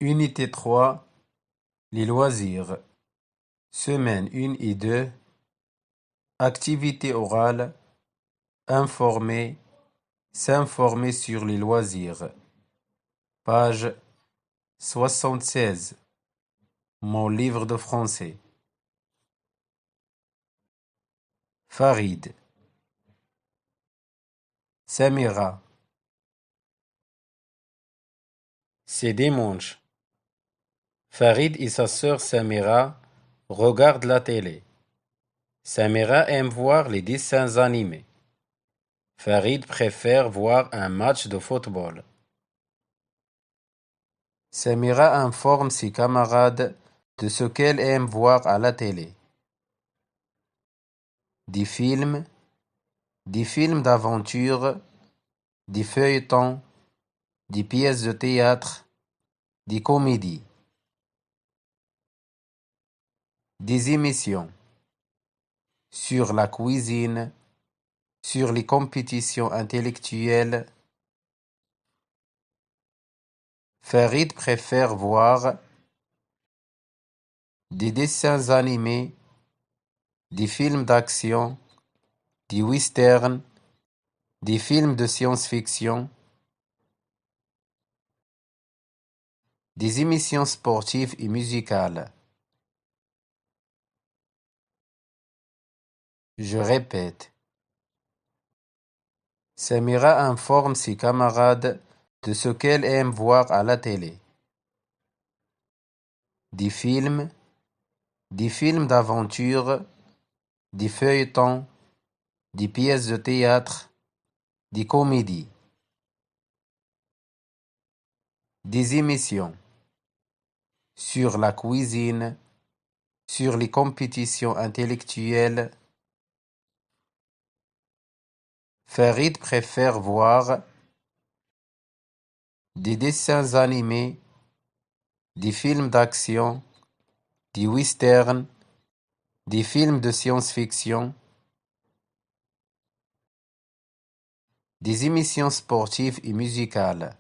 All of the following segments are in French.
Unité 3, les loisirs. Semaine 1 et 2, activité orale, informer, s'informer sur les loisirs. Page 76, mon livre de français. Farid, Samira. C'est dimanche. Farid et sa sœur Samira regardent la télé. Samira aime voir les dessins animés. Farid préfère voir un match de football. Samira informe ses camarades de ce qu'elle aime voir à la télé. Des films d'aventure, des feuilletons, des pièces de théâtre, des comédies, des émissions sur la cuisine, sur les compétitions intellectuelles. Farid préfère voir des dessins animés, des films d'action, des westerns, des films de science-fiction, des émissions sportives et musicales. Je répète. Samira informe ses camarades de ce qu'elle aime voir à la télé. Des films d'aventure, des feuilletons, des pièces de théâtre, des comédies, des émissions sur la cuisine, sur les compétitions intellectuelles. Farid préfère voir des dessins animés, des films d'action, des westerns, des films de science-fiction, des émissions sportives et musicales.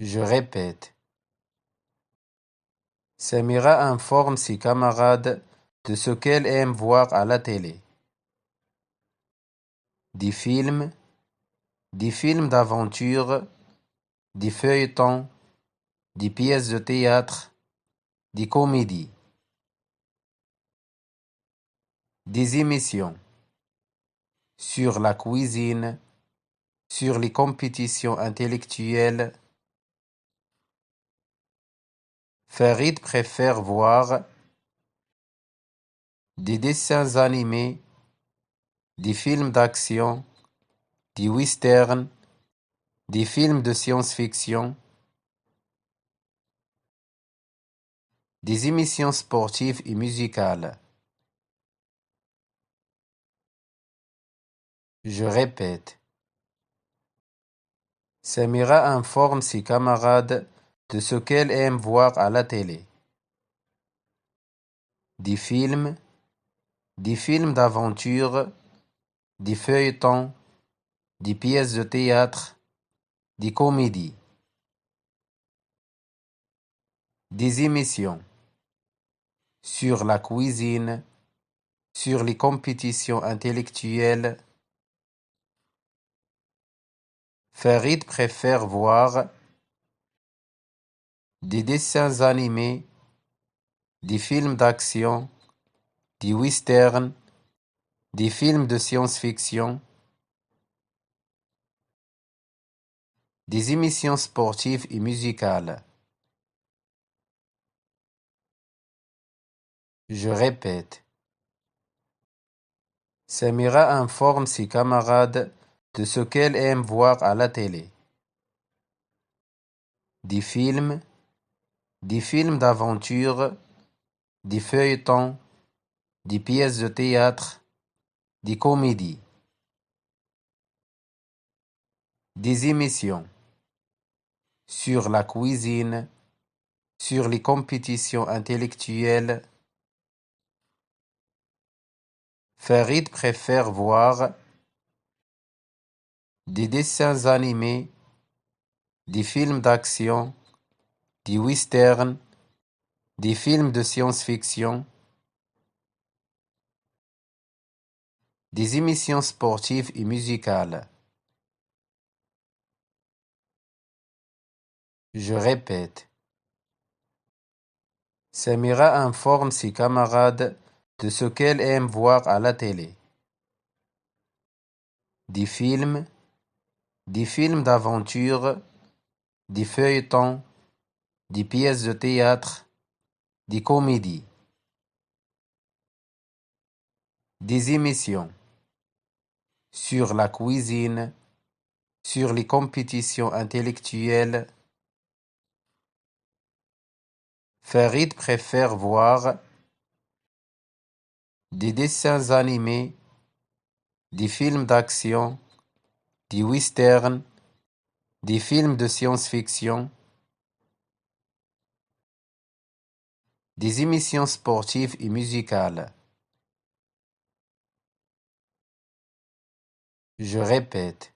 Je répète. Samira informe ses camarades de ce qu'elle aime voir à la télé. Des films d'aventure, des feuilletons, des pièces de théâtre, des comédies, des émissions sur la cuisine, sur les compétitions intellectuelles. Farid préfère voir des dessins animés, des films d'action, des westerns, des films de science-fiction, des émissions sportives et musicales. Je répète. Samira informe ses camarades de ce qu'elle aime voir à la télé. Des films d'aventure, des feuilletons, des pièces de théâtre, des comédies, des émissions sur la cuisine, sur les compétitions intellectuelles. Farid préfère voir des dessins animés, des films d'action, des westerns, des films de science-fiction, des émissions sportives et musicales. Je répète. Samira informe ses camarades de ce qu'elle aime voir à la télé. Des films d'aventure, des feuilletons, des pièces de théâtre, des comédies, des émissions sur la cuisine, sur les compétitions intellectuelles. Farid préfère voir des dessins animés, des films d'action, des westerns, des films de science-fiction, des émissions sportives et musicales. Je répète. Samira informe ses camarades de ce qu'elle aime voir à la télé. Des films d'aventure, des feuilletons, des pièces de théâtre, des comédies, des émissions sur la cuisine, sur les compétitions intellectuelles. Farid préfère voir des dessins animés, des films d'action, des westerns, des films de science-fiction, des émissions sportives et musicales. Je répète.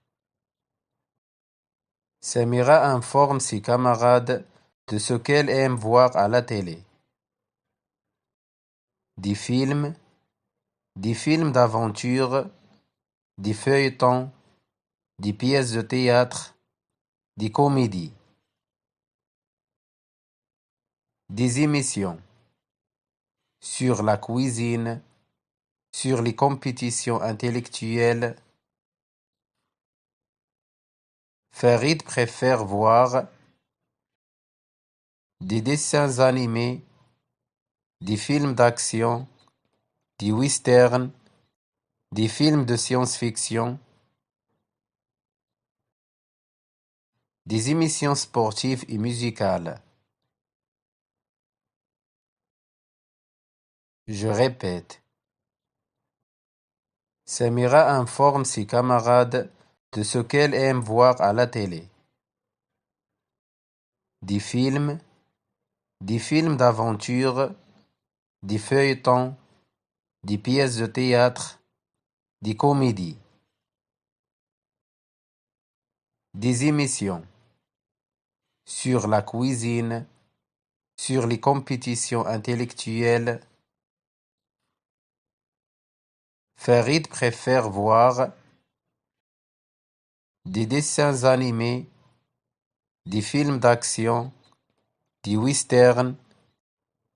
Samira informe ses camarades de ce qu'elle aime voir à la télé. Des films d'aventure, des feuilletons, des pièces de théâtre, des comédies, des émissions sur la cuisine, sur les compétitions intellectuelles. Farid préfère voir des dessins animés, des films d'action, des westerns, des films de science-fiction, des émissions sportives et musicales. Je répète. Samira informe ses camarades de ce qu'elle aime voir à la télé. Des films d'aventure, des feuilletons, des pièces de théâtre, des comédies, des émissions sur la cuisine, sur les compétitions intellectuelles. Farid préfère voir des dessins animés, des films d'action, des westerns,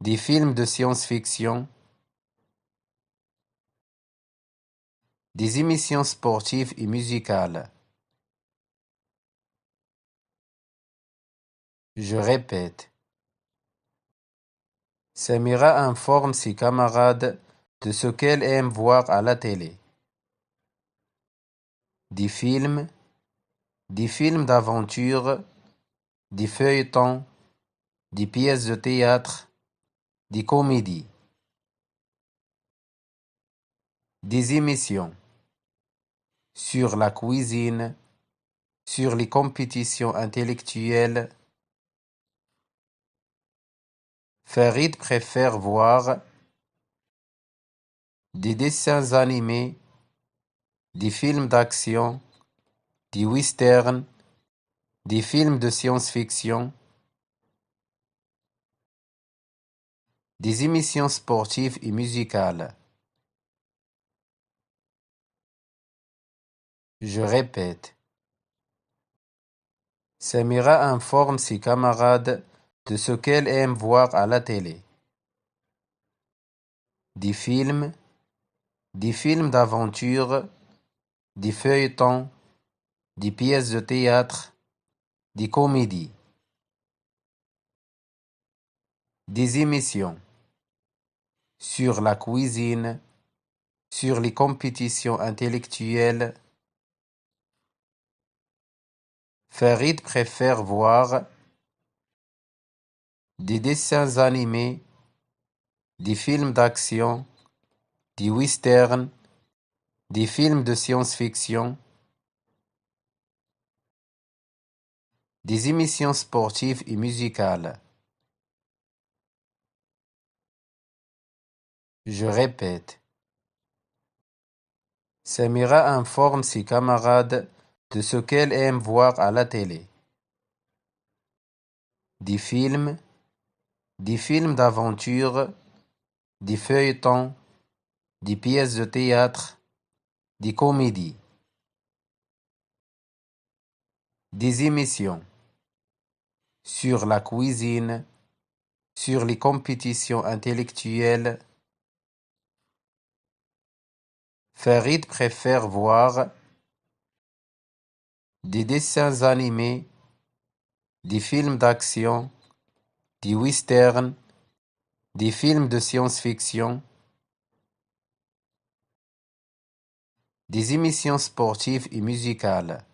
des films de science-fiction, des émissions sportives et musicales. Je répète. Samira informe ses camarades de ce qu'elle aime voir à la télé. Des films d'aventure, des feuilletons, des pièces de théâtre, des comédies, des émissions sur la cuisine, sur les compétitions intellectuelles. Farid préfère voir des dessins animés, des films d'action, des westerns, des films de science-fiction, des émissions sportives et musicales. Je répète. Samira informe ses camarades de ce qu'elle aime voir à la télé. Des films d'aventure, des feuilletons, des pièces de théâtre, des comédies, des émissions sur la cuisine, sur les compétitions intellectuelles. Farid préfère voir des dessins animés, des films d'action, des westerns, des films de science-fiction, des émissions sportives et musicales. Je répète. Samira informe ses camarades de ce qu'elle aime voir à la télé. des films d'aventure, des feuilletons, des pièces de théâtre, des comédies, des émissions sur la cuisine, sur les compétitions intellectuelles. Farid préfère voir des dessins animés, des films d'action, des westerns, des films de science-fiction, des émissions sportives et musicales.